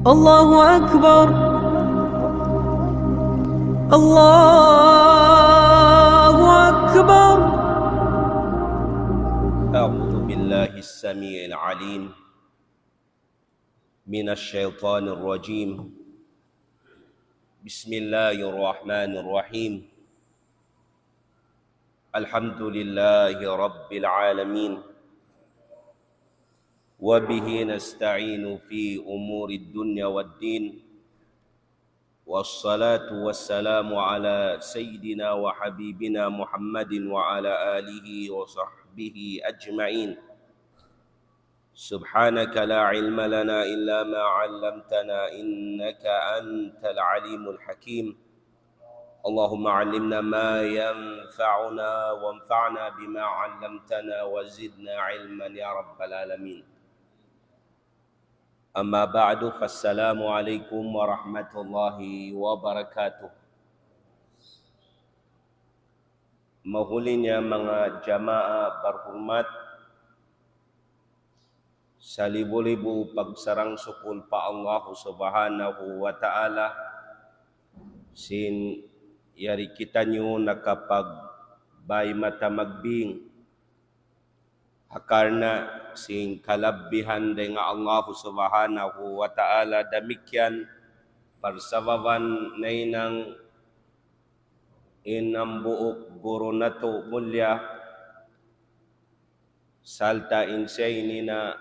الله أكبر الله أكبر. أعوذ بالله السميع العليم من الشيطان الرجيم. بسم الله الرحمن الرحيم. الحمد لله رب العالمين، وبه نستعين في أمور الدنيا والدين، والصلاة والسلام على سيدنا وحبيبنا محمد وعلى آله وصحبه أجمعين. سبحانك لا علم لنا إلا ما علمتنا إنك أنت العليم الحكيم. اللهم علمنا ما ينفعنا وانفعنا بما علمتنا وزدنا علما يا رب العالمين. أما بعد فالسلام عليكم ورحمة الله وبركاته. Mahulinya mga jamaah berhormat, sa libo-libo pagsarang sukul pa Allah subhanahu wa ta'ala, sin yari kita nyo nakapagbay mata magbing hakarna sing kalabihan day nga Allah subhanahu wa ta'ala damikyan parsababan na inang inambuok guro na to mulya salta insay ni na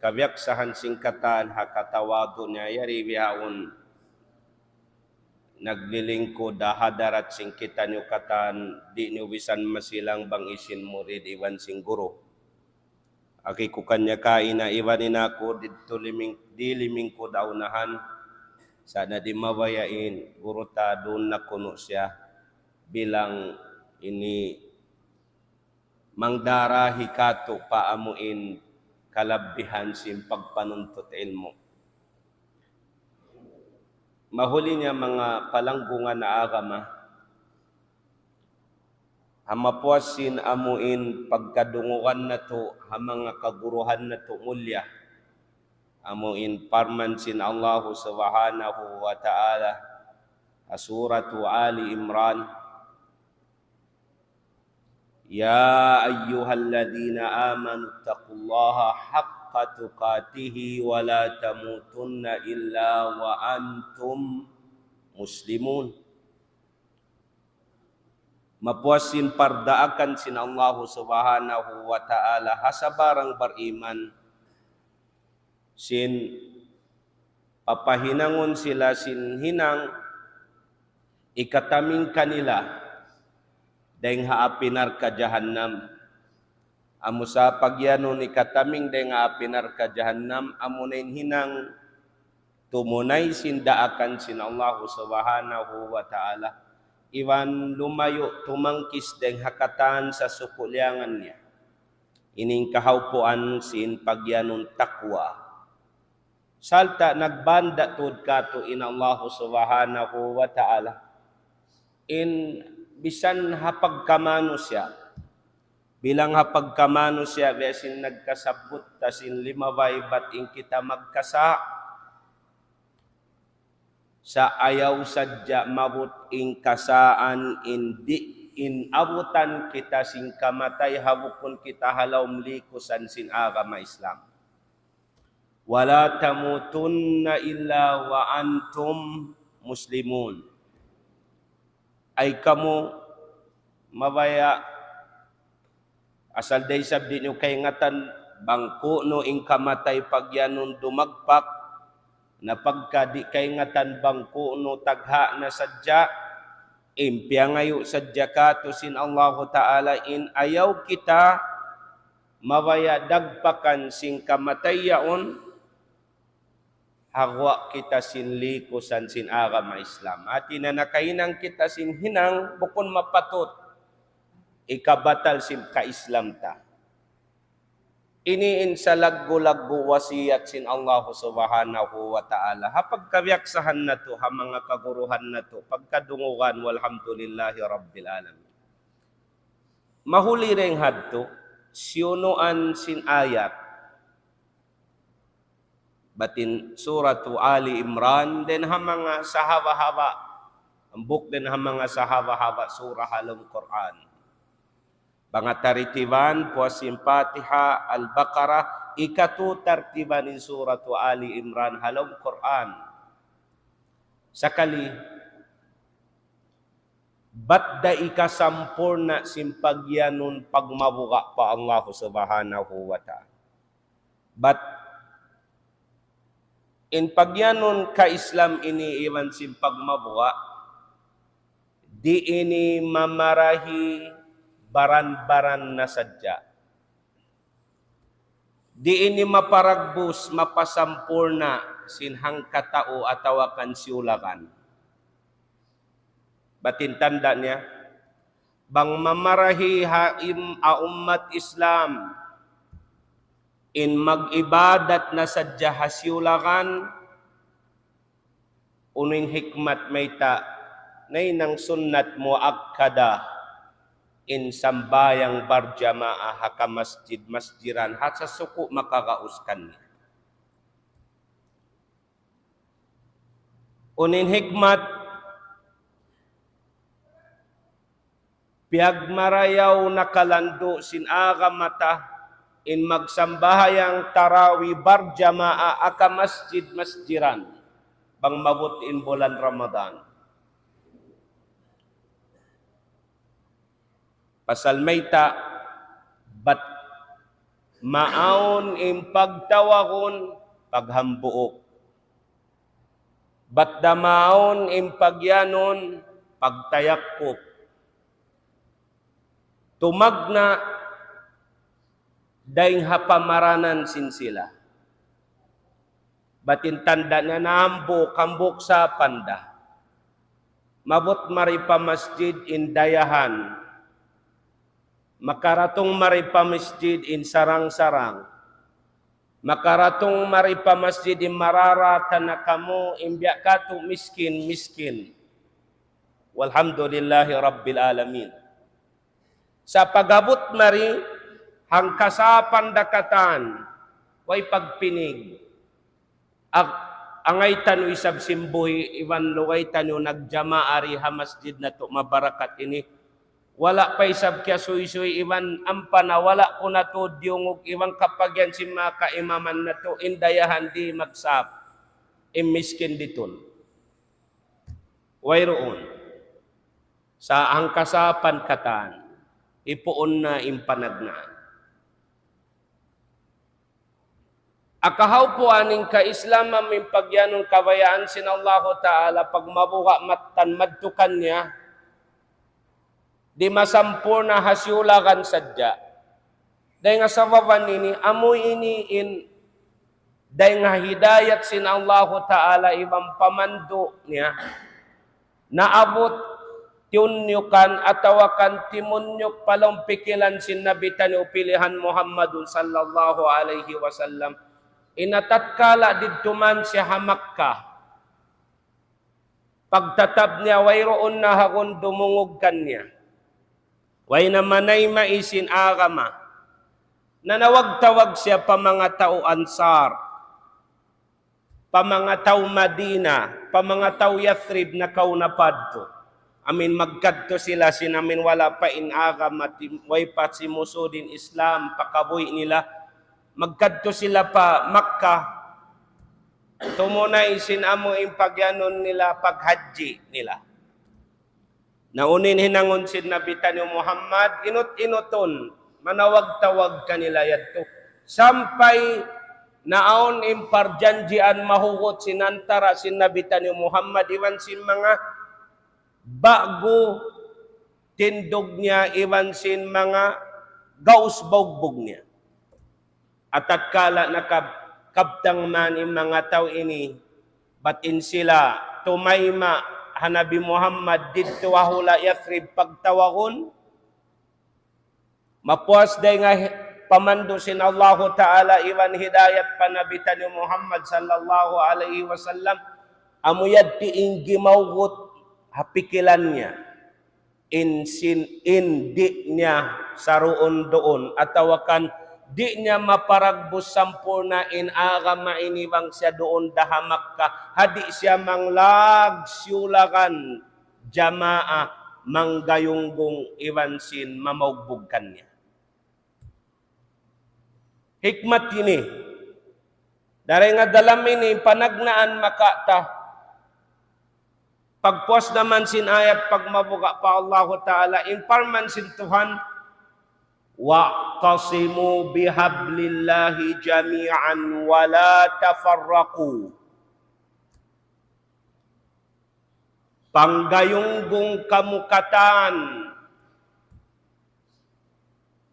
kabyaksahan singkatan hakatawado niya yari biyaon naglilingkod dahadarat singkitan yung katan di niyo bisan masilang bang isin murid iwan sing guro. Aki ko kanya kain na iwanin ako dito di liming ko daunahan sana di mabayain guro ta doon na kuno siya bilang ini mangdara hikato paamuin kalabihan sim pagpanuntot ilmo. Mahuli niya mga palanggungan na agama, hamapuasin amuin pagkadunguan na to, hamanga kaguruhan na to mulya, amuin parmansin Allah subhanahu wa ta'ala, asuratu Ali Imran, Ya ayyuhalladhina amanu taqullaha haqqa tuqatihi wa la tamutunna illa wa antum muslimun. Mapuasin pardaakan sin Allah subhanahu wa ta'ala hasabarang beriman sin papahinangon sila sin hinang ikataming kanila dahing haapinar ka jahannam. Amo sa pagyanon ikataming dahing haapinar ka jahannam, amo na hinang tumunay sindaakan sin Allah subhanahu wa ta'ala. Iwan lumayo tumangkis dahing hakatan sa sukulyangan niya. Ining kahawpuan sin pagyanon takwa. Salta nagbanda tud kato in Allah subhanahu wa ta'ala. In bisan hapagkamano siya, bilang hapagkamano siya, besin nagkasabot, tasin limabay bat in kita magkasa, sa ayaw sadya mabut in kasaan, indi in abutan kita sing kamatay, habukon kita halaw mlikusan sin agama Islam. Wala tamutunna illa wa antum muslimun. Ay kamu mabaya asal day sabdi nyo kay ngatan bangko no ing kamatay pagyanon dumagpak na pagka di kay ngatan bangko no tagha na sadya impya ngayo sadya ka to sin Allah ta'ala in ayaw kita mabaya dagpakan sing kamatay yaon hagwa kita sin likusan sin agama Islam. At inanakainang kita sin hinang bukon mapatot. Ikabatal sin ka-Islam ta. Iniin sa laggo-laggo wasiyat sin Allah subhanahu wa ta'ala. Hapag kabyaksahan na to, ha mga kaguruhan na to, pagkadungugan, walhamdulillahi rabbil alamin. Mahuli ring hadto, siunuan sin ayat, batin suratu Ali Imran den hamanga sahaba-haba ambuk den hamanga sahaba-haba surah Al-Quran bangat taritiban puasim Fatihah Al-Baqarah ikatu tartibanin suratu Ali Imran halom Quran sakali badda ika sampurna simpagyanun pagmabuka pa Allah subhanahu wa ta'ala bat in pagyanun ka Islam ini iwan simpagmabuka di ini mamarahi baran-baran na sadya di ini maparagbus mapasampurna sinhang katao atawakan siulakan batin tanda niya bang mamarahi haim a ummat Islam in mag-ibadat na sadya hasiulakan uning hikmat mayta nay nang sunnat muakkada in sambayang barjamaah haka masjiran hat sa suku makakauskan uning hikmat piag marayaw nakalando sin aga mata in magsambahayang tarawi barjamaa aka masjiran bang mabut in bulan Ramadan. Pasal mayta bat maon in pagtawakon paghambuok. Bat damaon in pagyanon pagtayakop. Tumagna daing hapamaranan sin sila. Batin tanda na naambo kambok sa panda. Mabot maripa masjid in dayahan. Makaratong maripa masjid in sarang-sarang. Makaratong maripa masjid in mararata na kamo imbya kato miskin. Walhamdulillahi Rabbil Alamin. Sa pagabot mari, hangkasapan dakatan, way pagpinig. Angay tanu isab simbuhi, iwan luway tanu nagjamaari ha masjid na to, mabarakat ini. Wala pa isab kya suy-suy, iwan ampana, wala ko na to, diungog, iwan kapag yan si mga kaimaman na to, indayahan di magsap, imiskin ditun. Way roon, sa hangkasapan katan, ipuon na impanag na. Akahaw po aning ka-Islam aming pagyanong kabayaan sin Allah Ta'ala pag mabuka matan madtukan niya di masampurna hasyulakan sadya. Dahil nga sa wawan ini, amoy ini in dahil nga hidayat sin Allah Ta'ala ibang pamando niya naabot tiunyukan atawakan timunyuk palong pikilan sin nabitan upilihan Muhammadun sallallahu alaihi wasallam inatatkala didtuman siya Makkah pagtatab niya wayroon na hakon dumungog kanya way namanay maisin agama nanawag-tawag siya pa mga tao Ansar pa mga tao Madina pa mga tao Yathrib na kaunapadto amin magkadto sila sinamin wala pa inaga way pa si musudin Islam pakaboy nila magkadto sila pa Makkah tumunay sinamo yung pagyanon nila paghaji nila naunin hinangon sin nabitan ni Muhammad inut-inuton manawag-tawag kanila yadto sampay naon imparjanjian mahugot sinantara sin nabitan ni Muhammad iwan sin mga bago tindog niya iwan sin mga gaus bogbog niya. At tatkala nakabtang man yung mga tao ini, batin sila tumayma hanabi Muhammad dito wahula Yathrib pagtawakon, mapuas day nga pamando sin Allah Ta'ala iwan hidayat panabitan ni Muhammad sallallahu alaihi wasallam amuyad tiing gimawgot hapikilan niya indi niya saruon doon atawakan di niya maparagbos sampurna in aga mainiwang siya doon dahamak ka, hadi siya manglag siyulakan jamaa manggayunggong iwansin mamaugbugkan niya. Hikmat ini, dari nga dalam ini panagnaan makata, pagpuas naman sin ayat pagmabuka pa Allah Ta'ala, imparman sin Tuhan, wa'tasimu bihablillahi jami'an wa la tafarraqu. Panggayunggong kamukatan,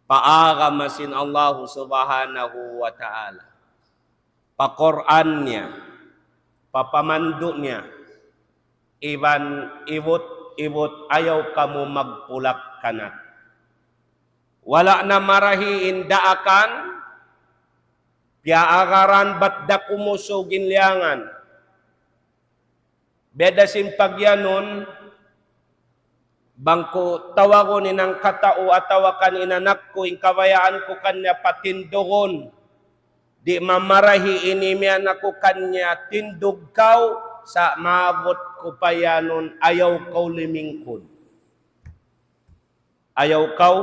paagamasin Allah Subhanahu wa Ta'ala. Pa-Qur'an-nya, papamandu niya, ibot ayaw kamu magpulak kanat. Wala na marahi indaakan, piaagaran ba't da kumusugin liangan. Beda simpagyanon, bangko tawagon inang katao atawakan inanak ko, ingkawayaan ko kanya patindogon. Di mamarahi inimian ako kanya, tindog kaw, sa maabot ko pa yanon, ayaw kaw lumingkod. Ayaw kaw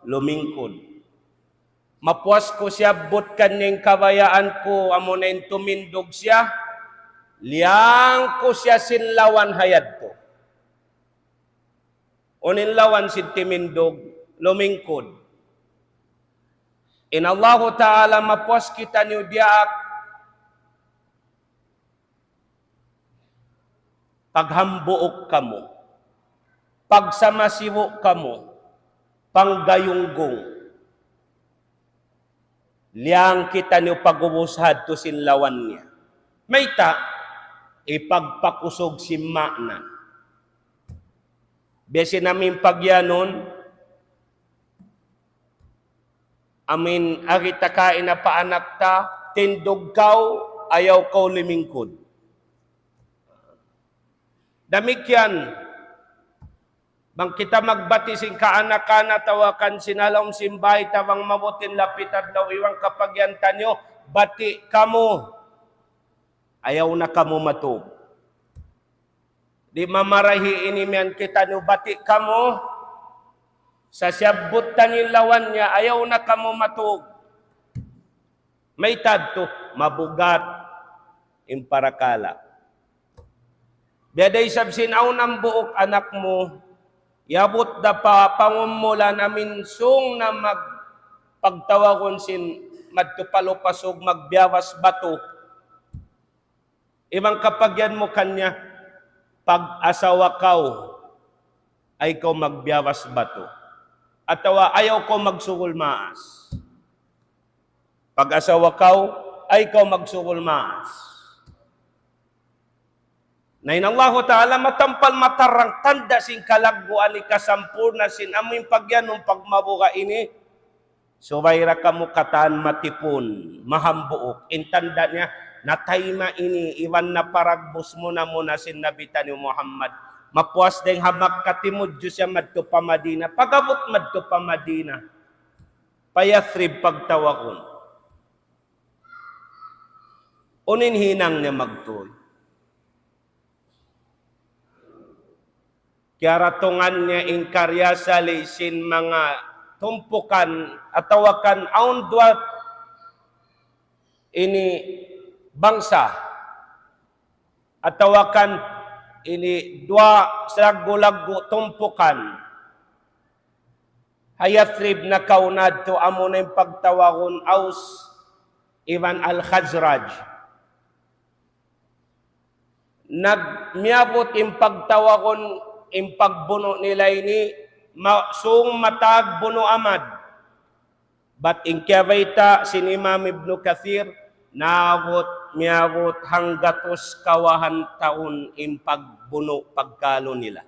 lumingkod. Mapuas ko siya, but kanyang kabayaan ko, amo na yung tumindog siya, liang ko siya sinlawan hayad ko. Uninlawan si timindog, lumingkod. In Allah Ta'ala, mapuas kita niyo diak, paghambuok kamo, pagsamasiwo kamo, panggayunggong, liang kita niyo pagubushad to sinlawan niya. May ta, ipagpakusog si makna. Besi namin pagyanon, amin agita kain na paanak ta, tindog kaw, ayaw kaw limingkod. Damikyan, bang kita magbati sing kaanak-ana tawakan sinalom simbay tawang mabutin lapitad daw iwang kapagyantan nyo, bati kamo, ayaw na kamo matug. Di mamarahi inimian kita nyo, bati kamo, sa siyabot tanilawan niya, ayaw na kamo matug. May tadto, mabugat, imparakala. Biyaday sabsin aw ng buok anak mo, yabot da pa pangumulan amin sung na magpagtawagon sin madtupalupasog magbiyawas bato. Ibang kapagyan mo kanya, pag-asawa kaw, ay kaw magbiyawas bato. Atawa ayaw ko magsugol maas. Pag-asawa kaw, ay kaw magsugol maas. Nain Allah Ta'ala matampal matarang tanda sin kalagbuan ni kasampurna sin amin pagyanong pagmabuka ini. Subayra kamu kataan matipon, mahambuok. Intanda niya, natayma ini, iwan na paragbus muna sin nabitan ni Muhammad. Mapuas deng hamak katimud Diyos siya madto pa Madina. Pagabot madto pa Madina. Payathrib pagtawakon. Unin hinang niya magtuloy. Kaya ratungan niya ingkarya sa lisin mga tumpukan atawakan aun dua ini bangsa atawakan ini dua lagu-lagu tumpukan Hayathrib na kaunad to amo na yung pagtawagon Aus Ivan al-Khazraj nagmiabot yung pagtawagon impagbuno nila ini sung matag buno amad. But in Kiavaita, sin Imam Ibn Kathir, miabot hanggatos kawahan taon impagbuno pagkalo nila.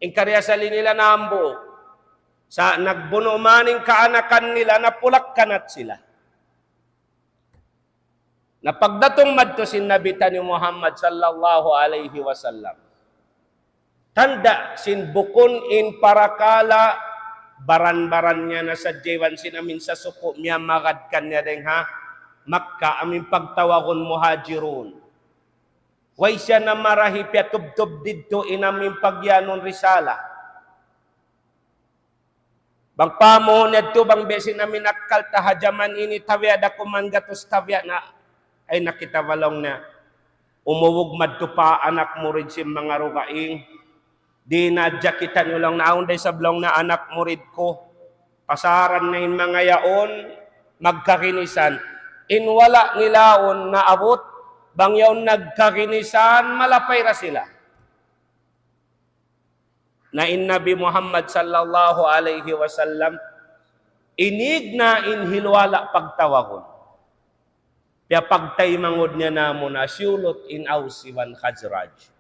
In karyasali nila na ambo, sa nagbuno maning kaanakan nila, napulak kanat sila. Napagdatong madto sin nabitan ni Muhammad sallallahu alaihi wasallam. Tanda sin bukon in parakala baran-baran niya na sa jewan sinamin sa suko niya magadkan niya deng ha Makkah amin pagtawagon muhajirun. Way siya na marahi pya tubtub dito inamin pagyanon risala. Bang pamuhon nito bang besin namin nakal tahajaman ini tawya da kuman gatos tawya na ay nakita walong na umuwog madto pa anak mo rin si mga rugaing. Di na jakitan nyo lang naon day sablong na anak mo rin ko. Pasaran na yung mga yaon, magkakinisan. Inwala nilaon na abot, bang yaon nagkakinisan, malapay ra sila. Na in Nabi Muhammad sallallahu alaihi wasallam, inig na inhilwala pagtawakon. Kaya pagtay mangod niya namo na syulot in Ausiwan Khazraj.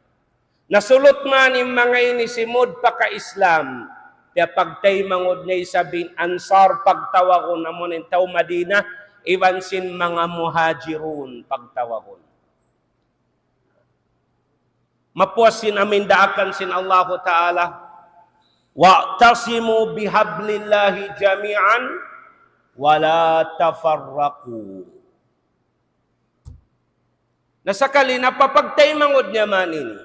Nasulot man yung mga ini simod pa ka-Islam. Kaya pagtay mangod niya isabin ansar pagtawakon na mo ng tao Madina, iwan sin mga muhajirun pagtawakon. Mapuasin amin daakan sin Allah Ta'ala. Wa'tasimu bihablillahi jami'an wala tafarraqu. Nasakali napapagtay mangod niya man ini.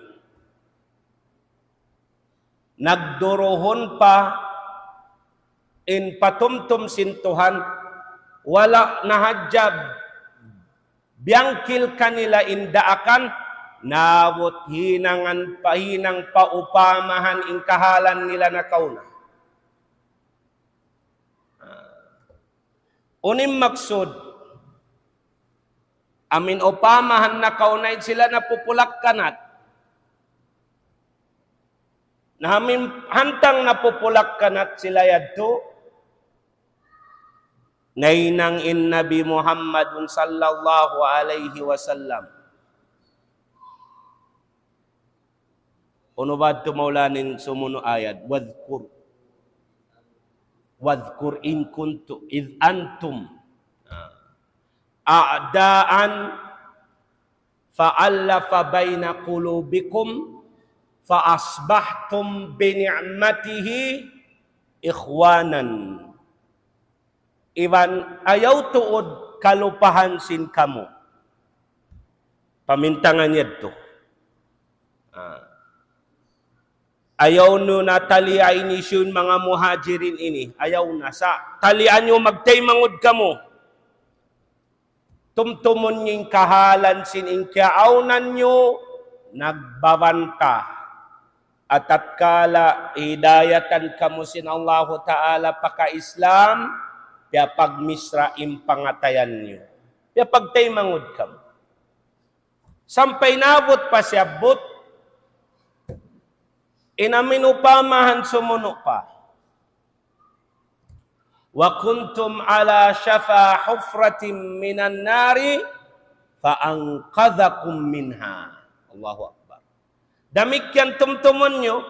Nagdurohon pa in patumtum sintuhan wala nahadjab biangkil kanila indaakan nawot hinangan pahinang paupamahan in kahalan nila na kauna. Unim maksud amin upamahan na kaunay sila na pupulak kanat. Namin hantang napupulak kanat sila yadto nainang in Nabi Muhammadun sallallahu alaihi wasallam. Uno ba tumaulanin sumuno ayat wadhkur in kuntu id antum a'daan fa'allafa baina qulubikum fa asbahtum bi ni'matihi ikhwanan. Iwan ayaw tuod kalupahan sin kamo. Pamintangan yadto. Ayaw no na taliain isyun mga muhajirin ini. Ayaw na sa talian nyo magtaymangod kamo. Tumtumon yung kahalan sin inkyaunan nyo nagbabanta. At tatkala hidayatan kamo sin Allah Ta'ala paka-Islam, kaya pagmisra impangatayan nyo. Kaya pagtaymangod kamo. Sampay nabot pa siya, but inaminupamahan sumuno pa. Wa kuntum ala shafa hufratin minan nari fa'angkadhakum minha. Allahu Akbar. Damikyan tumtumon nyo,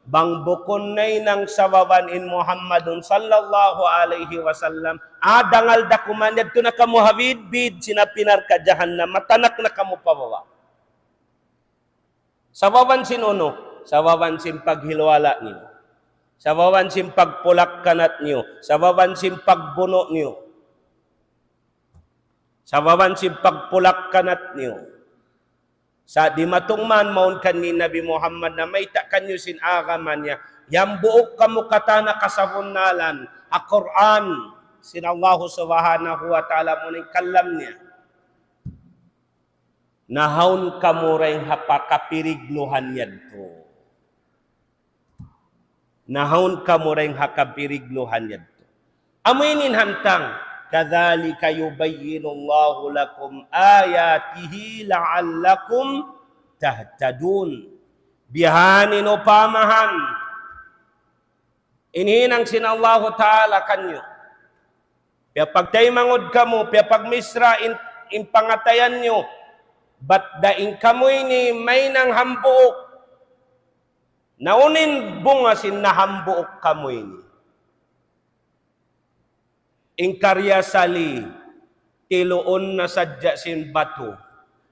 bang bukon nay ng sawawan in Muhammadun sallallahu alaihi wasallam, dangal da kuman, yadto na kamo havidbid, sinapinar ka jahannam, matanak na kamo pabawa. Sawawan sinuno, sawawan sin paghilwala niyo, sawawan sin pagpulak kanat niyo, sawawan sin pagbuno niyo, sawawan sin pagpulak kanat niyo. Sa di matungman maun kan ni Nabi Muhammad na may takan nyo sin agaman niya. Yang buok kamu katana kasahunalan. A-Quran. Sin Allah subhanahu wa ta'ala mo ning kalam niya. Nahaun kamu rin hapakapirigluhan yadto. Nahaun kamu rin hakapirigluhan yadto. Aminin hantang. Kadzalika yubayyinullahu lakum ayatihi la'allakum tahtadun. Bihanin upamahan. Inhinang sinallahu ta'ala kanyo. Kaya pagtaymangod kamo, kaya pagmisra in pangatayan nyo, ba't daing kamoy ni may nang hambuok. Naunin bunga sin nahambuok kamoy ni. Ingkarya sali, tiluon na sadya sin bato.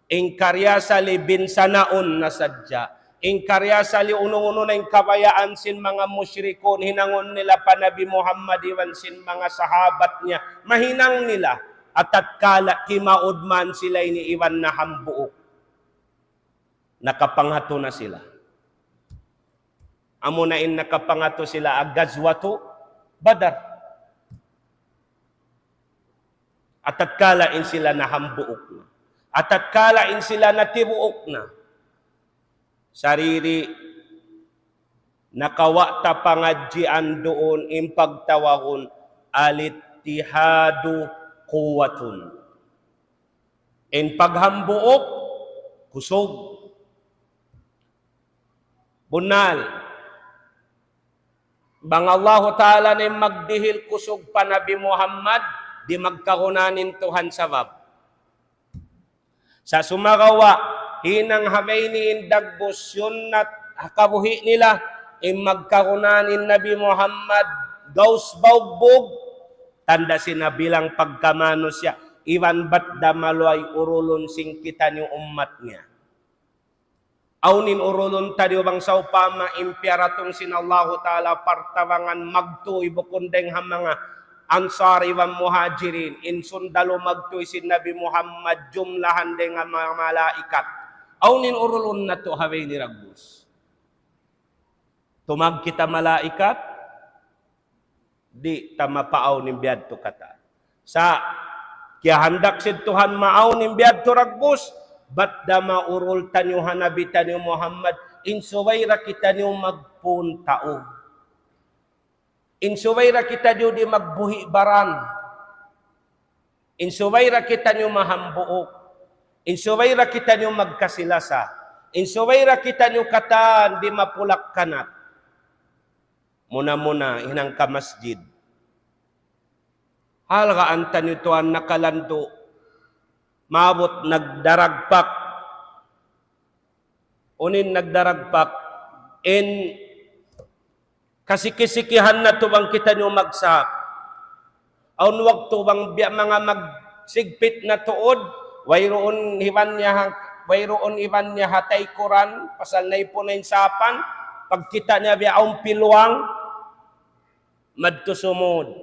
Ingkarya sali, binsanaon na sadya. Ingkarya sa liuno-uno na yung kabayaan sin mga musyrikon, hinangon nila pa Nabi Muhammad iwan sin mga sahabat niya, mahinang nila, at tatkala kimaudman sila ini iwan na hambuok. Nakapanghato na sila. Amo na in nakapanghato sila agazwato Badar. At tatkala in sila na hambuok na. At tatkala in sila na tibuok na. Sariri, nakawata pangadjian doon impagtawakon alitihadu kuwatun. In paghambuok, kusog. Bunal. Bang Allah Ta'ala na magdihil kusog pa Nabi Muhammad, di magkakunanin Tuhan sabab. Sa sumagawa, hinang habay ni indagbos yun na kabuhi nila, magkakunanin Nabi Muhammad, gaus baugbog, tanda sinabilang pagkamano siya, iwan bat damalway urulon sing kita ni umat niya. Aunin urulon tadiyo bang sa upama impyaratong sinallahu ta'ala partawangan magtuy bukundeng hamanga ansari wa muhajirin insundalo magtuy sin Nabi Muhammad jumlahan deng mga malaikat. Aunin urulon na to haway ni Ragbus. Tumag kita malaikat, di tamapaaw ni biyad to kata. Sa kiahandak si Tuhan maaw ni biyad to Ragbus, ba't da maurul tanyo hanabitan ni Muhammad, insuwayra kita niyo magpuntao. Insuwayra kita niyo di magbuhi baran. Insuwayra kita niyo mahambuok. Insuwayra kita niyo magkasilasa. Insuwayra kita niyo katan di mapulak kanat. Muna-muna inang ka masjid. Halgaan tanyo tuan nakalando. Mabot nagdaragpak. Unin nagdaragpak. In kasikisikihan na to bang kita nyo magsap. Aun wag to bang mga magsigpit na tuod. Wayroon iban niya hatay Quran. Pasal na ipunayin sapan. Pagkita niya biya aung piluang. Madtusumod.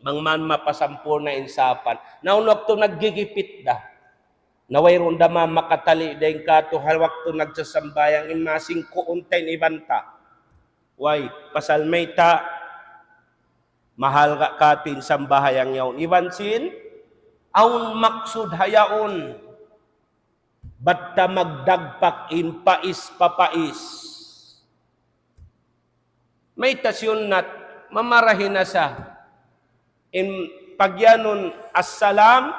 Mangman mapasampur na insapan. Naunok to naggigipit da. Nawayron da makatali da yung kato halwak to nagsasambayang imasing kuuntay ni Ibanta. Way, pasal may ta, mahal ka katin sambahayang yaon. Ibansin, aun maksud hayaon. Ba't ta magdagpak in pais papais. May tasyon nat, mamarahin na sa in pagyanon assalam,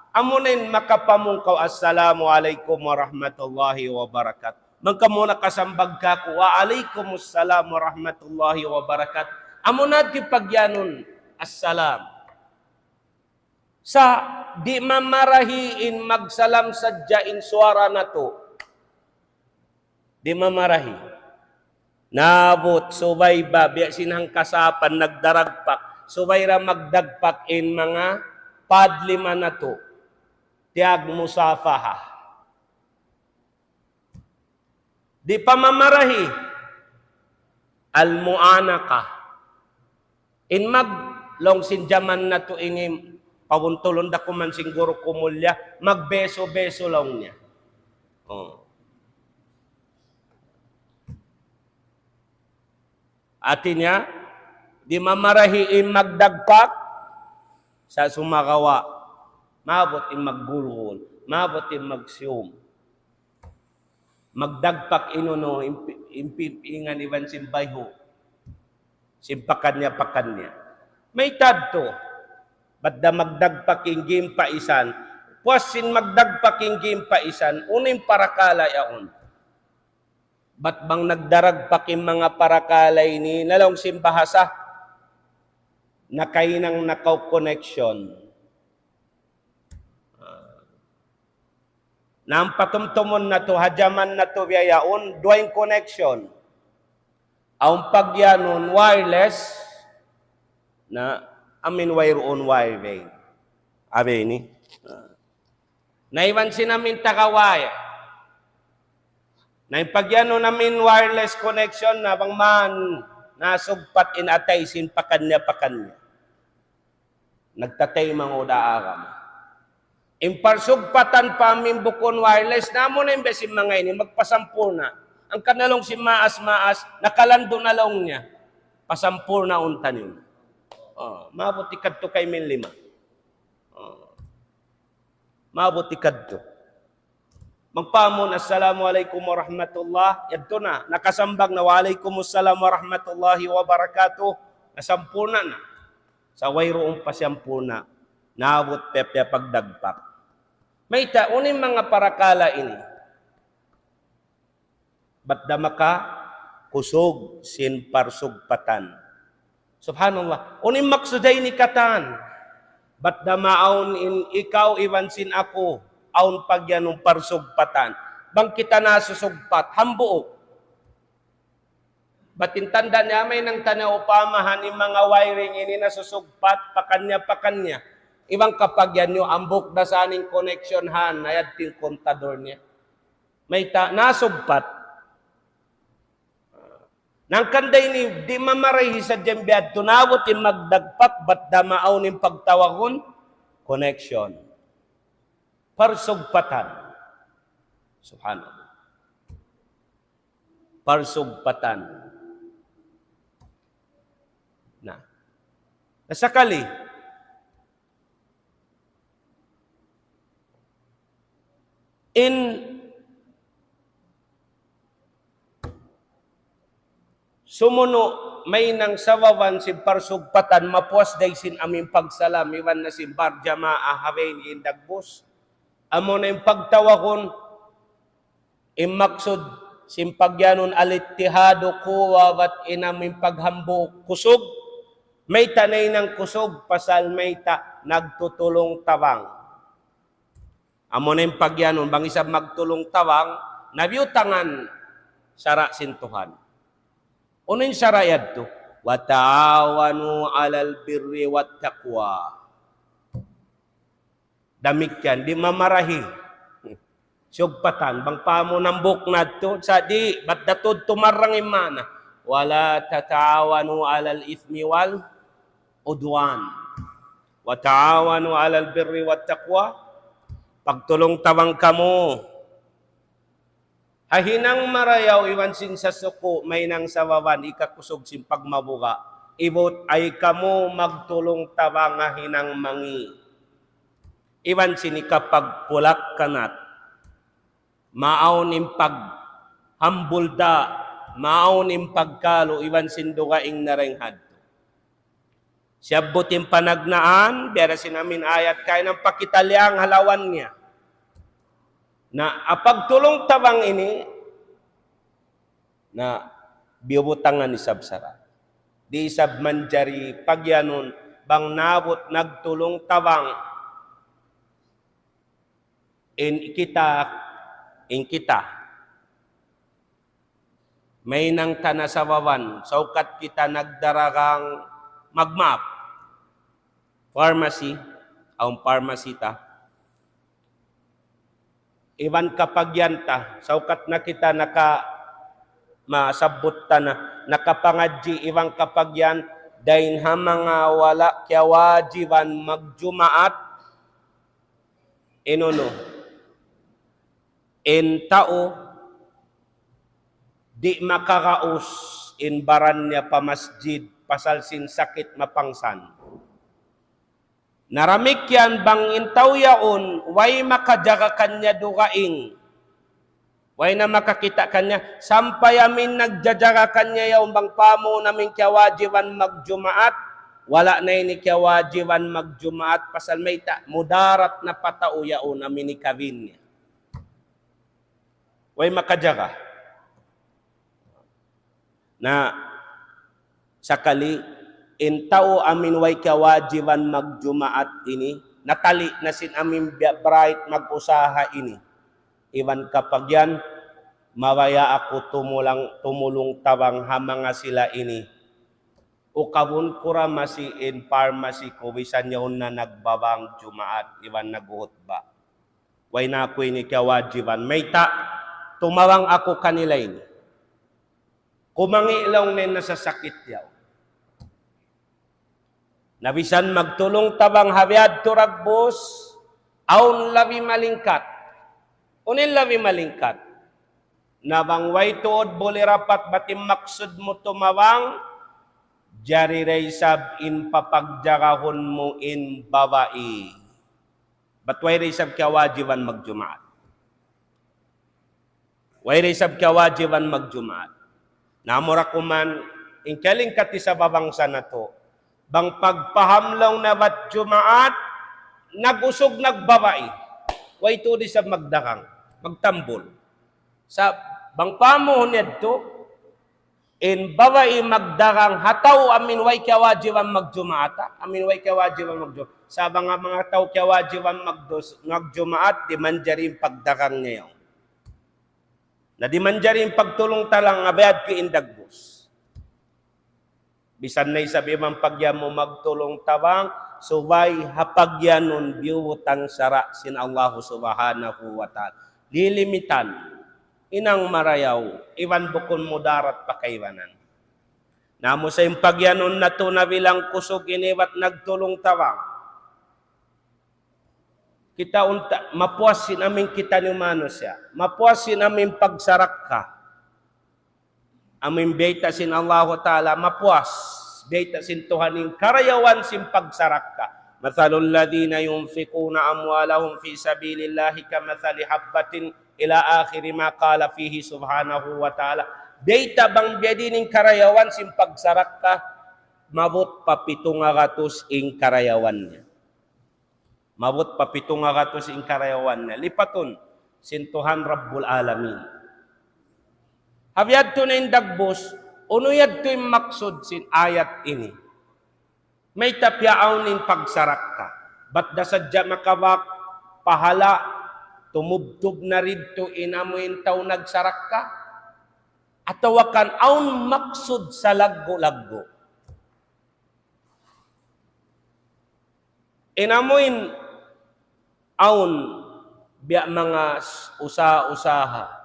amunin makapamungkaw assalamu alaikum warahmatullahi wabarakatuh. Magkamuna kasambag ka ko, wa alaikum assalam warahmatullahi wabarakatuh. Amunad ki pagyanon assalam. Sa di mamarahiin magsalam sadyain suara na to. Di mamarahi. Nabot, subay ba, biya sinang kasapan, nagdaragpak. Subayra magdagpak in mga padlima na to. Tiag musafaha. Di pa mamarahi. Al-mu'anaka. In maglong sinjaman na to ingim pabuntulon da kuman singguro kumulya, magbeso-beso lang niya. Oh. Atin niya, di mamarahiin magdagpak sa sumakawa. Mabot in magbulhol. Mabot in magsiyom. Magdagpak inuno, impipingan iban simbayho. Simpakan niya. May tadto. Ba't da magdagpak in game paisan? Puwasin magdagpak in game paisan, uning parakala yaon. Ba't bang nagdaragpak in mga parakalay ni nalong simbahasa? Nakainang nakaw connection. Nang patumtumon na to, hajaman na to biyayaon, duwing connection. Ang pagyanon wireless na amin wire on wire vein. Abe ni. Naiwan sinamin takawaya. Naipagyano namin wireless connection na bang man nasugpat inatay sin pakanya. Nagtatay mga udaaram. Imparsugpatan pa amin bukon wireless, namo na imbes mga ini, magpasampur na. Ang kanalong si maas, nakalando na lang niya. Pasampur na untan yun. Mabuti kadto kay min lima. Mabuti kadto. Magpamon, assalamualaikum warahmatullah. Yadto na, nakasambag na waalaikumsalam warahmatullahi wabarakatuh. Nasampurna na. Sa wayroong pasampurna. Naabot pepya pagdagpak. May uning mga parakala ini. Ba't damaka kusog sin parsugpatan. Subhanallah. Uning maksuday ni katan. Ba't damaon in ikaw iwan sin ako. Aun pagyanong parsugpatan. Bang kita nasusugpat, hambuok. Batin tanda niya, may nang tanaw pamahan yung mga wiring ini nasusugpat, pakanya. Ibang kapag yan nyo, ambok na sa aning connection han, ayad ting kontador niya. May nasugpat. Nang kanday ni, di mamaray sa diyembiyad, tunawot yung magdagpak, ba't damaaw ng pagtawagon? Connection. Parsugpatan. Subhanallah. Parsugpatan. Nasakali. Sumuno may nang sawawan si parsugpatan mapuas day sin aming pagsalam iwan na si barjamaa hawain indagbos. Amo na yung pagtawakon, imaksod, simpagyanon alittihado kuwa wat inaming paghambo kusog, may tanay ng kusog, pasal may nagtutulong tawang. Amo na yung pagyanon, bang isang magtulong tawang, nabiutangan, sara sintuhan. Uno yung sarayad to, wata'awanu alal birri wat taqwa. Damikyan, di mamarahi. Sugpatan, bang pamo ng buknad to, sa di, ba't datod tumarang imana? Wala tatawanu alal ithmi wal udwan. Wa ta'awanu alal birri wat taqwa. Pagtulong tawang kamo. Hahinang marayaw, iwan sin sa suko, may nang sawawan, ikakusog sin pagmabuga. Ibot ay kamo magtulong tawang hahinang mangi. Iwan sini kapag pulak kanat, maaonim paghambulda, maaonim pagkalo, iwan sindugaing narenghad. Siyabutin panagnaan, biyara sinamin ayat, kaya ng pakitaliang halawan niya. Na apagtulong tabang ini, na biubutangan ni sabsara. Di isab manjari pagyanon, bang nabot nagtulong tabang, in kita may nang tanasawawan saukat kita nagdaragang magmap pharmacy ang pharmacy ta iwan kapagyanta saukat na kita masabot ta na nakapangadji iwang kapagyan dain hamanga wala kya wajiban magjumaat inuno in tao, di makakaus in baran niya pamasjid, pasal sin sakit mapangsan. Naramik yan bang intaw yaon, way makajaga kanya dugaing. Way na makakita kanya, sampay amin nagjajaga kanya yaon bang pamo namin kya wajiban magjumaat, wala na ini kya wajiban magjumaat, pasal may mudarat na patao yaon namin ni kavin niya. Way makajaga. Na sakali, intao amin way kawajiban magjumaat ini, natali na sin amin bright mag-usaha ini. Iwan kapag yan, mawaya ako tumulong tawang hamanga sila ini. Ukawun kura masi in pharmacy ko, bisan yun na nagbabang jumaat, iwan naguhot ba. Way na ako ini kawajiban. May tumawang ako kanila ini. Kumangilaw na nasasakit yaw. Nabisan magtulong tabang habiad turagbos, aun labi malingkat. Unin labi malingkat. Nabang way tuod boli rapat batim maksud mo tumawang, jari reisab in papagjakahon mo in babae. But way reisab kawajiban magjumaat. Way reisab kawajiban magjumaat. Namura kuman, ingkaling kati sa babangsa na to, bang pagpahamlaw na bat jumaat, nagusog nagbabae. Way to di sa magdakang, magtambol. Sa bang pamuhon nito, in babae magdakang hataw amin way kawajiban magjumaata, amin way kawajiban magjumaat. Sa mga tao kawajiban magjumaat, di manjarin pagdakang ngayon. Na di manjarin pagtulong talang abayad ki indagbos. Bisan na isabi man pagyan mo magtulong tabang, subay hapagyanon biwutang sara sin Allah subhanahu wa ta'ala. Lilimitan, inang marayaw, iwan bukon mo darat pakaiwanan. Namo sa yung pagyanon na to na bilang kusog iniwat nagtulong tabang. Kita unta, mapuasin amin kita ni manos ya. Mapuasin amin pagsarak ka. Amin beita sin Allah Ta'ala, mapuas. Beita sin Tuhanin, karayawan sin pagsarak ka. Mathalul ladhina yunfikuna amwalahum fi sabilillahi kamathali habbatin ila akhiri ma qala fihi subhanahu wa ta'ala. Beita bang biadining karayawan sin pagsarak ka, mabot papitong agatos ing karayawan niya. Mabot papitong agatos ing karayawan niya. Lipaton, sin Tuhan Rabbul Alamin. Habyad to na yung dagbos, unuyad to yung maksud sin ayat ini. May tapyaaw nin pagsarak ka. Ba't da sadya makabak, pahala, tumubtub na rito inamuin taw nagsarak ka? Atawakan aun maksud sa laggo-laggo. Inamuin aun biya mga usaha-usaha.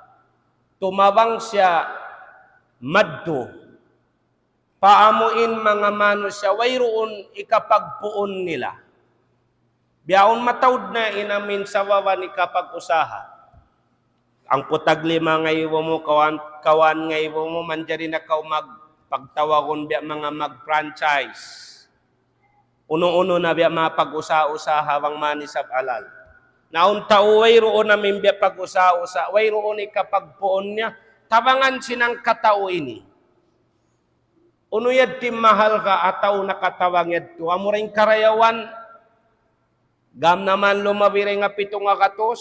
Tumabang siya maddo. Paamuin mga mano siya, wayroon ikapagpuon nila. Biyaon matawd na inamin sa wawan ikapag-usaha. Ang putaglima ngayon mo, kawan ngayon mo, manjari na kaw magpagtawagon biya mga mag-franchise. Uno-uno na biya mapag-usa-usaha wang manisab alal. Nauntao wayroon namin biya pag-usa-usa, wayroon ikapagpuon niya, tabangan sinang katao ini. Uno yad tim mahal ka ataw nakatawang yad to. Amuring karayawan, gam naman lumabiri nga pitong akatos,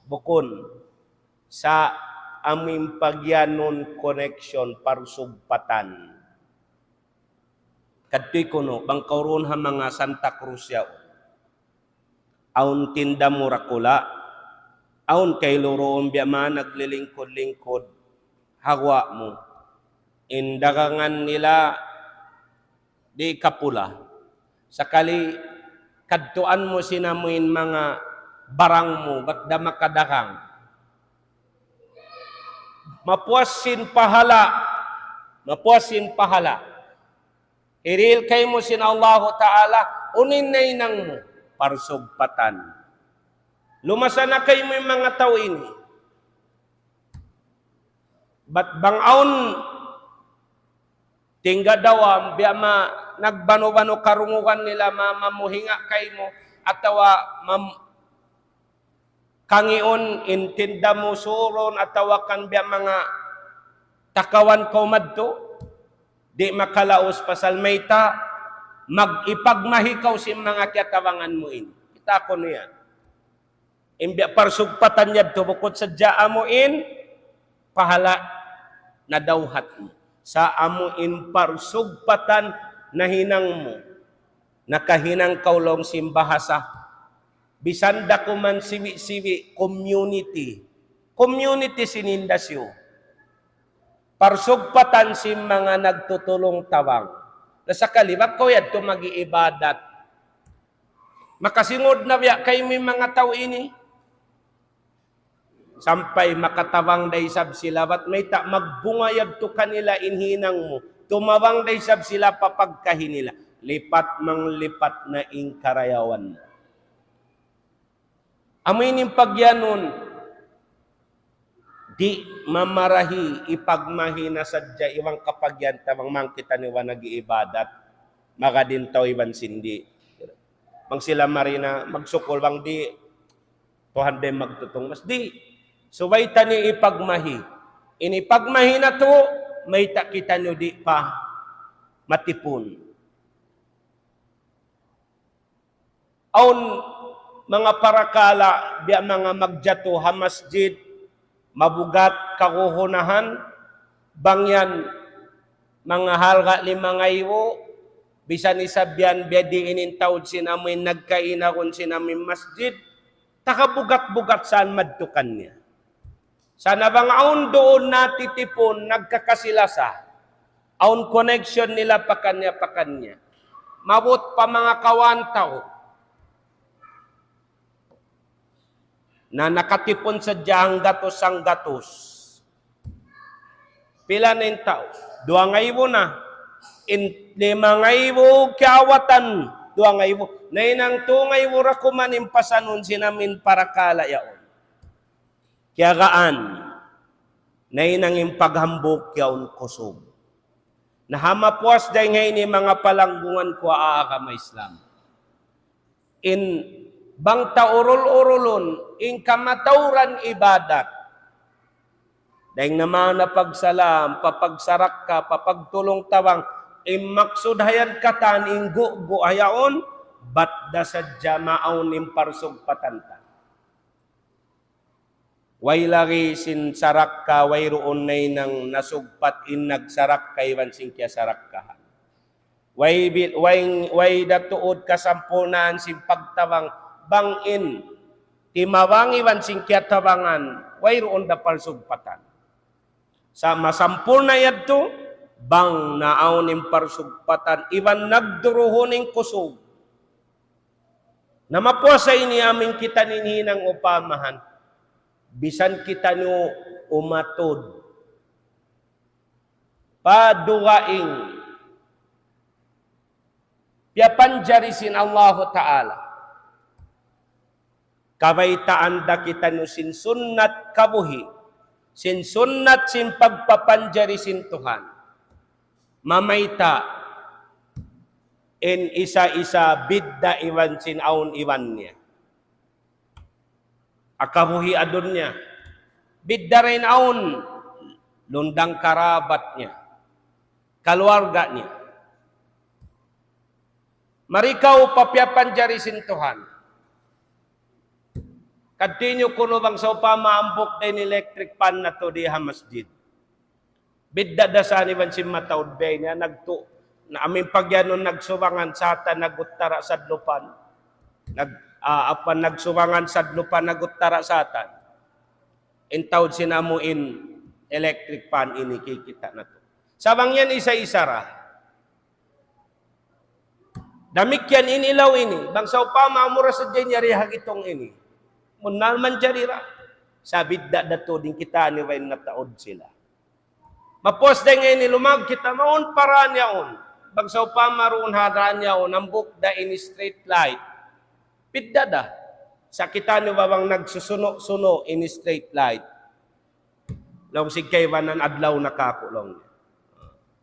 bukon sa aming pagyanon connection parsugpatan. Kadtoy kuno, bang kauron ha mga Santa Cruz yaw. Aun tinda murakula, aun kay loroon biya man naglilingkod-lingkod, hagwa mo. Indagangan nila di kapula. Sakali kadtuan mo sinamuin mga barang mo, ba't da makadakang? Mapuasin pahala. Iril kay mo sin Allah Ta'ala, unin na inang mo, parsugpatan. Lumasa na kayo mo yung mga tao ini. Ba't bang aun, tingga dawam, biya nagbano-bano karungukan nila, mamuhinga kay mo, atawa kangion, intinda mo suron, atawa kan biya mga takawan kaumadto, di makalaos pasal mayta, mag-ipagmahikaw si mga kiatawangan mo in. Kita ko niya. Imbya parsugpatan niya to, bukod sa dya mo in, pahala na dawhat mo. Sa amuin parsugpatan na hinang mo, nakahinang kaulong simbahasa, bisanda ko man siwi-siwi, community sinindasyo, parsugpatan si mga nagtutulong tawang, na sa kalibak ko yan ito mag-iibadat, makasingod na biya kay may mga tao ini, Sampay makatawang daysab sila, bat may ta magbungayag to kanila inhinang mo. Tumawang daysab sila papagkahin nila. Lipat mang lipat na ingkarayawan mo. Amin yung pagyanon, di mamarahi ipagmahi na sadya iwang kapagyan tamang mangkita niwa nag-iibadat, makadintaw iban sindi. Mang sila marina, magsukol bang di, tuhan din magtutong mas di. So way tani ipagmahi. Inipagmahi na to, may takita nyo di pa matipon. Aun mga parakala, biya mga magjato ha masjid, mabugat kakuhunahan, bangyan mga halga 5,000, bisan isabyan biya di inintawd sinamin nagkaina kun sinamin masjid, takabugat-bugat saan madtukan niya. Sana bang aun doon natitipon, nagkakasilasa, aun connection nila pakanya. Mabot pa mga kawantaw, na nakatipon sa diyang gatos ang gatos. Pila na yung tao? 2,000 na. 5,000 kiawatan. 2,000. Na inang 2,000 rakuman impasanon sinamin para kala yaon. Kaya gaan, na inang impaghambok yaon kusog. Nahamapuas day ngayon ni mga palanggungan ko aakama Islam. In bang taurol-urolon, in kamatauran ibadat. Dahil naman na pagsalam, papagsarak ka, papagtulong tawang, maksudhayan katan, inggo ayaon, bat da sadya maaon imparsog patanta. Way lagi sin sarak ka, way roon na nang nasugpat in nagsarak ka, iwan sin kya sarak ka. Way datuod kasampunan sin pagtawang, bangin, timawang iwan sin kya tawangan, way roon da parsugpatan. Sa masampul na yadto, bang naaon imparsugpatan, iwan nagduruhoning kusog. Na mapuasa ini amin kita ninhinang upamahan, bisan kita nyo umatod, padugaing, piapanjarisin Allah Ta'ala, kawaitaan da kita nyo sin sunnat kabuhi, sin sunnat sin pagpapanjarisin Tuhan, mamaita, in isa-isa bidda iwan sin aun iwan niya. Akabuhi adon niya. Bidda rin aun lundang karabat niya. Kaluarga niya. Marikaw papyapan jarisin Tuhan. Kadinyo kuno bang sa upamaambok din electric pan na to di ha masjid. Bidda dasan iwan sin matawd bay niya na aming pagyanon nagsuwangan sata naguttara sadlupan. Nagsuwangan sadlupan naguttara satan. Intawd sinamuin electric pan ini kikita na to. Sabang yan isa-isa ra. Damik yan inilaw ini. Bang sa upama amura sa dyan yari hagitong ini. Munal man jarira. Sabid dato din kita ni wain na taod sila. Mapos din ngayon ilumag kita maun paraan yaon. Bang sa upama roon hadaan yaon. Nambuk da ini street light. Pidda da. Sa kita ni babang nagsusuno-suno ini straight light. Long sigkaywanan adlaw na kako long.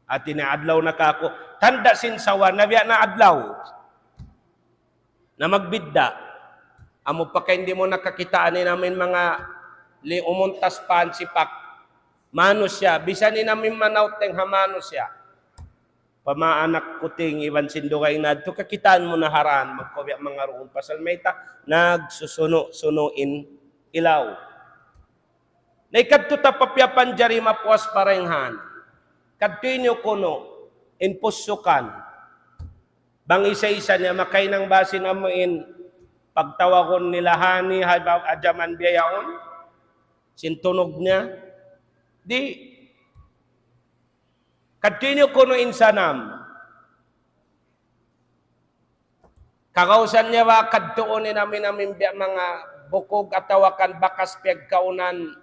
At adlaw na kako. Tanda sinsawa na biya na adlaw. Na magbidda. Amo pa kaya hindi mo nakakitaan namin mga umuntas paan sipak. Manos siya. Bisan ni namin manauteng hamanos siya. Pamaanak kuting iwan sindugay na ito kakitaan mo na haran magkobya mga roon pasal may ta nagsusuno-sunuin ilaw. Naikadto ta papyapan jari mapuas parenghan. Kadto inyo kuno inpusukan. Bang isa-isa niya makay nang basin amuin pagtawakon nilahani habaw ajaman biyaon sintunog niya di kadinyo kuno insanam. Kakausan niya wa kadtuon ni namin mga bukog atawakan bakas piyag kaunan,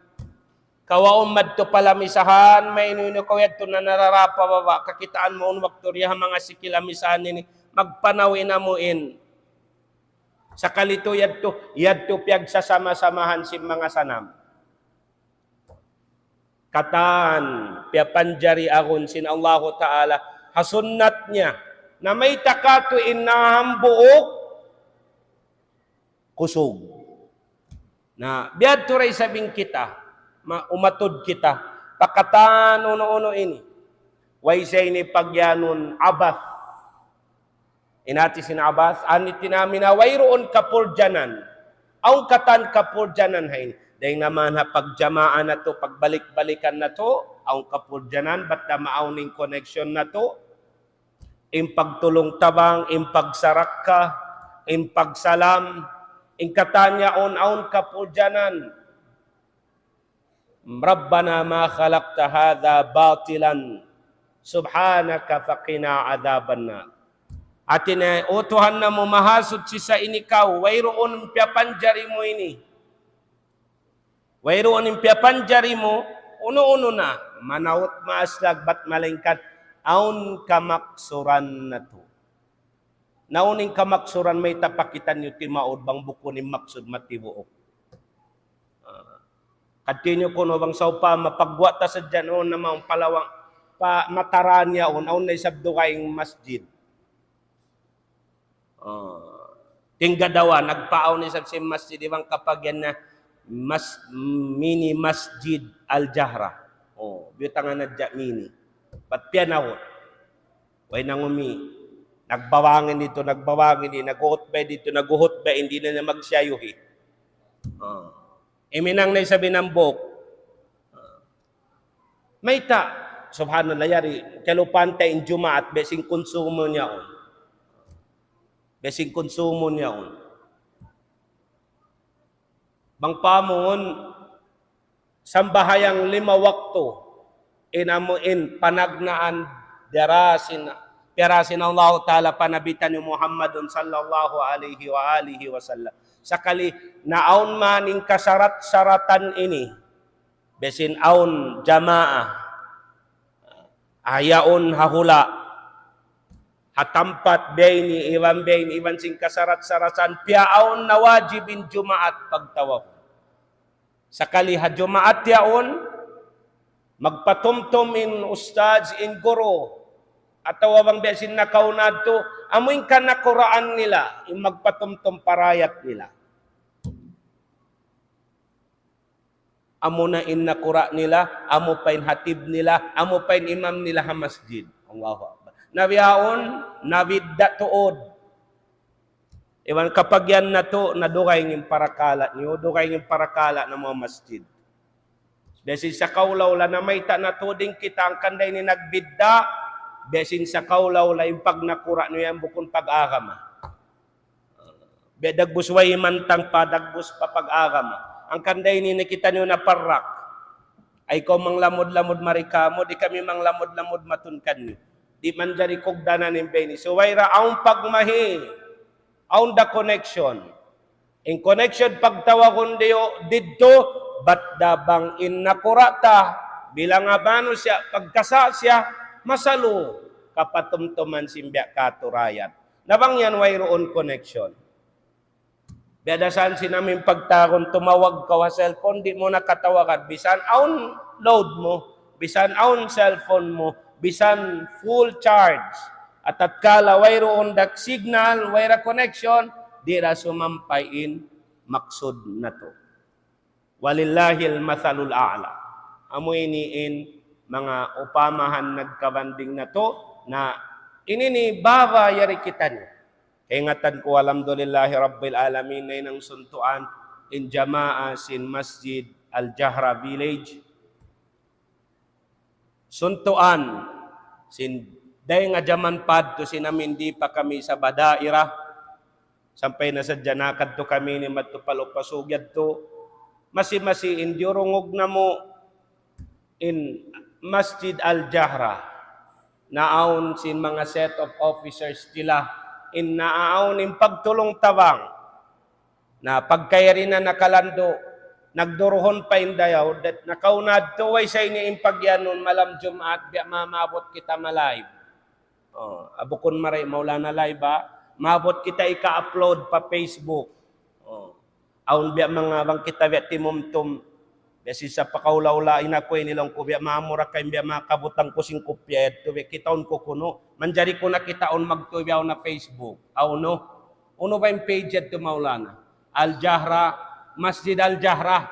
kawaon madto palamisahan, may inuno ko yadto na nararapa baba, kakitaan mo wakturya mga sikilamisahan nini, magpanawi na muin. Sa kalito yadto piyag sasama-samahan si mga sanam. Kataan, piyapanjari akon sin Allah Ta'ala, hasunnat niya, na may takato inahambuok, kusog. Na biyad turay sabing kita, umatod kita, pakatan uno-uno ini. Way say ni pagyanon abath. Inati sin abath, anit tinamina, wayroon kapurjanan. Ang katan kapurjanan hain. Dahil naman ha, pagjamaan na to, pagbalik-balikan na to, ang kapurjanan, ba't na maauning connection na to, impagtulong tabang, impagsarak ka, impagsalam, ingkatanya on kapurjanan. Rabbana ma khalaqta hadha batilan, subhanaka faqina adhabanna. Atin utuhan na mo mahasud si sa inikaw, wayroon piyapanjari mo ini. Wayroon piyapanjari mo, uno-uno na, manawot maaslag bat malingkat, aun kamaksuran na to. Nauning kamaksuran may tapakitan yung timaod bang buko ni maksud matibuok. Continue ko no bang saupa, mapagwata sa dyan, na maong palawang, mataran niya, aun na isabdo kayong masjid. Tinggadawa, nagpaaw ni sa masjid, ibang kapag yan na, mini masjid al-jahra. Biutangan na dyan mini. Ba't piyanawot? Way nangumi. Nagbawangin dito, naguhot ba dito, naguhot ba, hindi na na magsiyayuhi. Iminang na sabi ng bok. May ta, subhanallah, yari, kalupante in Jumaat, besing konsumo niya on. Besing konsumo niya on. Bang pamon, sambahayang 5 wakto, inamuin panagnaan pirasin Allah Ta'ala panabitan ni Muhammadun sallallahu alaihi wa alihi wa sallam. Sakali naon maning kasarat-saratan ini, besin aun jamaah, ayaon hahula, hatampat baini iwan sing kasarat-saratan, piaon na wajibin Jumaat pagtawaf. Sakali ha Jumaat yaon, magpatumtum in ustads in guro, at tawabang besin na kaunad to, amoy ka nakuraan nila, yung magpatumtum parayat nila. Amo na in nakura nila, amo pa in hatib nila, amo pa in imam nila ha masjid. Allahu Akbar. Nabiyaon, navidda tuod. Iwan kapag yan na to, nadukay ng parakala niyo, dukay ng parakala ng mga masjid. Besin sa kaulaw la na may ta na to din kita ang kanday ni nagbidda, besin sa kaulaw la yung pag nakura niyo yan bukon pag-agama. Bedagbus way mantang pa, dagbus pa pag-agama. Ang kanday ni nakita niyo na parak, ay ko mang lamod-lamod marikamo, di kami mang lamod-lamod matunkan niyo. Di man jari kogdanan ng beni. So wayra ang pagmahi, on the connection. In connection pagtawa kundi didto, bat dabang in nakurata, bilang abano siya, pagkasa siya, masalo, kapatumtuman simbya katurayat. Nabang yan wayroon connection. Biadasan sinamin pagtakon, tumawag ka wa cellphone, di mo nakatawagan. Bisan aun load mo, bisan aun cellphone mo, bisan full charge. At kala wayroon dak signal, wayra connection, di ra sumampayin maksud na to. Walillahil mathalul a'la. Amoy niin mga upamahan nagkabanding na to, na inini baba yari kita niyo. Ingatan ko alhamdulillahi rabbil alamin na inang suntuan in Jama'a sin Masjid Al-Jahra Village. Suntuan sin dahil nga jaman pad to sinamin di pa kami sa badaira. Sampay na sa dyanakad to kami ni matupalupasugyad to. Masi-masi indurungog na mo in Masjid Al-Jahra. Naaon sin mga set of officers tila in naaon in pagtulong tabang. Na pagkayari na nakalando, nagduruhon pa indayaw, dat nakaunad tuway sa ini impagyanon malam Jumaat, biya mamabot kita malive. Abukon maray, maulana live ba? Mabot kita ika-upload pa Facebook. Aun biya mga bang kita biya timumtum, biya sa pakaulaula inakoy nilang ko, biya maamura kay biya makabutang ko sing kopya, ito biya kitaon ko kuno, manjari ko na kitaon magtuyaw na Facebook. No? Uno ba yung page at maulana? Al-Jahra, Masjid Al-Jahra.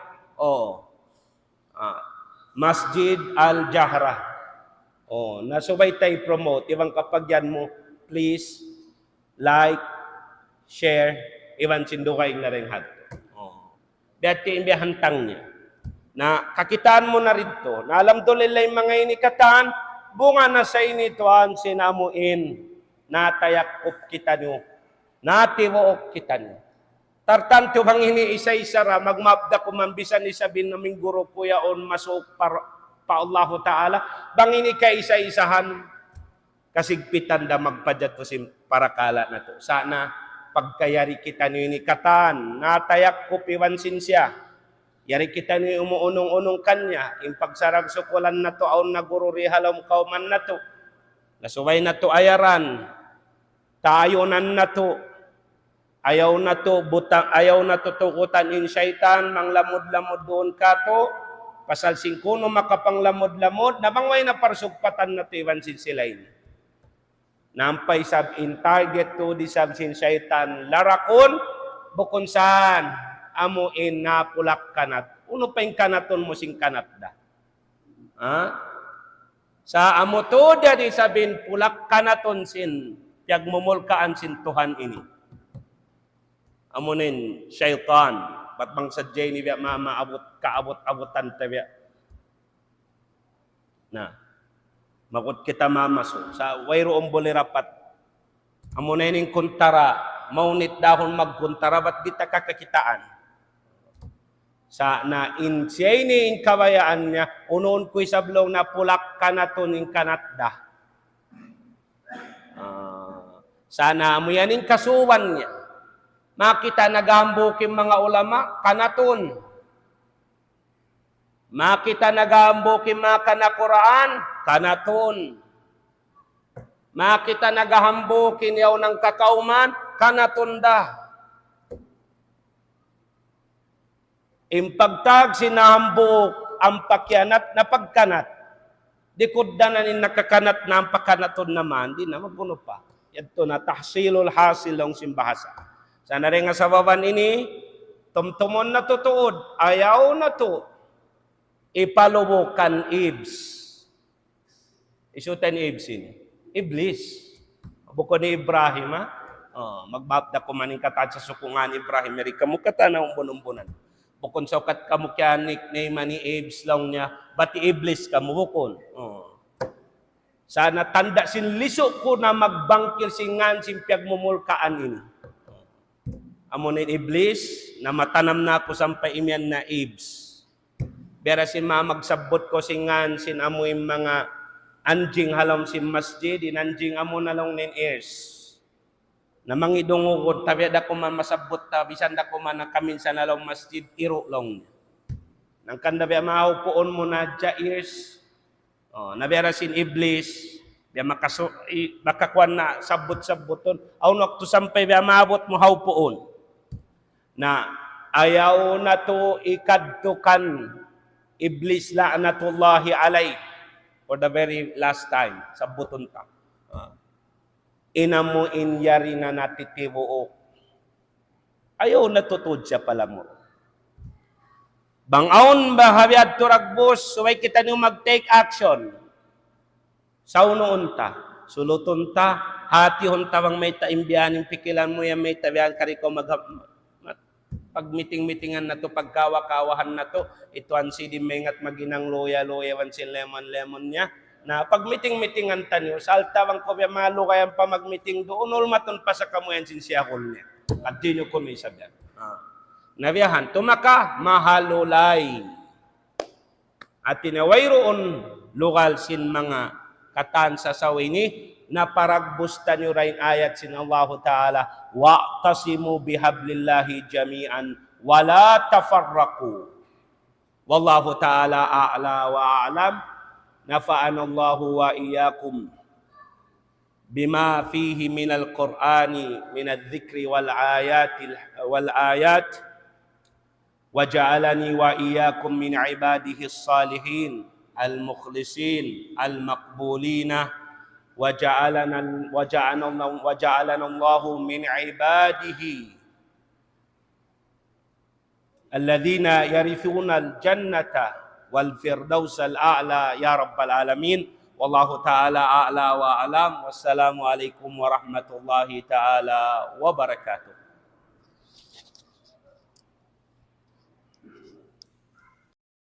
Masjid Al-Jahra. Nasubay tayo promote. Ibang kapag yan mo, please, like, share, iwan sindukay na rin hato. Dati imbihantang niya. Na kakitaan mo na rito, na alam dulilay mga inikatan, bunga na sa inituan sinamuin, natayakop kita nyo, natiwook kita nyo. Tartanto bang ini-isa-isa ra, magmabda ko mambisan isabin naming guro ko yaon masuk pa Allahu Ta'ala, bang ini ka isa-isahan, kasigpitan da magpadya to sim parakala na to. Sana pagkayari kita ni katan, natayak ko piwansin siya, yari kita ni umuunong-unong kanya, yung pagsarag sukulan na to, aon na guro rihalom kauman na to, nasubay na to ayaran, tayonan na to, ayaw na to butang, ayaw na to tukutan in syaitan, manglamod-lamod doon ka to, pasal singkuno makapanglamod-lamod, nabangway na parsugpatan na to iwansin sila ini. Nampay sab in target to di sab sin syaitan, larakon, bukon saan, amuin na pulak kanat. Uno pa yung kanaton mo sing kanat da. Sa amo to di sabin pulak kanaton sin, piyag mumulkaan sin Tuhan ini. Amunin syaitan, ba't bang sadyay ni biya maabot kaabot-abutan tabiya. Na, makot kita mamaso, sa wayroong bolirapat, amunin yung kuntara, maunit dahon magkuntara, ba't di ta kakakitaan? Sa na insiyay ni yung kabayaan niya, unoon ko'y sablong na pulak ka na to ng kanatda. Sana mo yan yung kasuwan niya. Makita naghambukin mga ulama, kanaton. Makita naghambukin mga kanakuraan, kanaton. Makita naghambukin yaw ng kakauman, kanatonda. Impagtag sinahambuk ang pakyanat na pagkanat. Dikod na nin nakakanat na ang pakanaton naman, di na maguno pa. Ito na tahsilul hasilong simbahasa. Sana rin nga sa baban ini, tumtumon na tutuod, ayaw na to, ipalubukan ibs. Isutan ibs ini. Iblis. Bukod ni Ibrahim, magbabda ko maning katad sa sukungan Ibrahim, yari kamukata na umbun-umbunan. Bukod sa ukat kamukyan, nickname ni ibs lang niya, bati iblis kamubukon. Sana tanda sin liso ko na magbangkil singan simpiag mumulkaan ini. Amunin iblis, na matanam na ako sampay imyan na ibs. Bera sin magsabot ko singan, sin amoy mga anjing halom sin masjid, in anjing amo na lang nin ears. Na mangidungo ko, tabi da ko man masabot, bisan da ko man nakaminsan na lang masjid, iro lang. Nang kanda biya mahupuon mo na dya ears, nabera sin iblis, biya makakuan na sabot-saboton, aw nakto sampay biya maabot mo haupuon. Na ayaw na to ikadtukan iblis la'natullahi alay for the very last time sa buton ta. Inamo inyari na natitibuok. Ayaw na tutod siya pala mo. Bangaon ba habiad turagbos, suway kita nyo mag-take action. Sa unoon ta, suluton ta, hati hon tawang may taimbiyanin, pikilan mo yan may tabihan kariko pag meeting-meetingan na to, pagkawa-kawahan na to, ito ang sidimengat maginang loya-loya, wan si lemon-lemon niya, na pag meeting-meetingan tanyo, saltawang ko biya malo kayang pa mag-meeting doon, ulmaton pa sa kamuyan sinsiyakol niya. At di nyo kumisabihan. Nabiyahan, tumaka, mahalulay. At tinaway roon, lugal sin mga katan sa sawini, naparagbusta nyo rin ayat sin Allah Ta'ala, wa'tasimu bihablillahi jami'an, wala tafarraku. Wallahu ta'ala a'la wa a'lam. Nafa'ana Allahu wa iyyakum bima fihi min al-Qur'ani min adh-dhikri wal ayat wa ja'alani wa iyyakum min ibadihi as-salihin al-mukhlisin al-maqbulina wa ja'alana Allahu min ibadihi alladhina yarithuna al-jannata wal firdausa al-a'la ya rabbal alamin. Wallahu ta'ala a'la wa alam. Wassalamu alaikum warahmatullahi ta'ala wabarakatuh.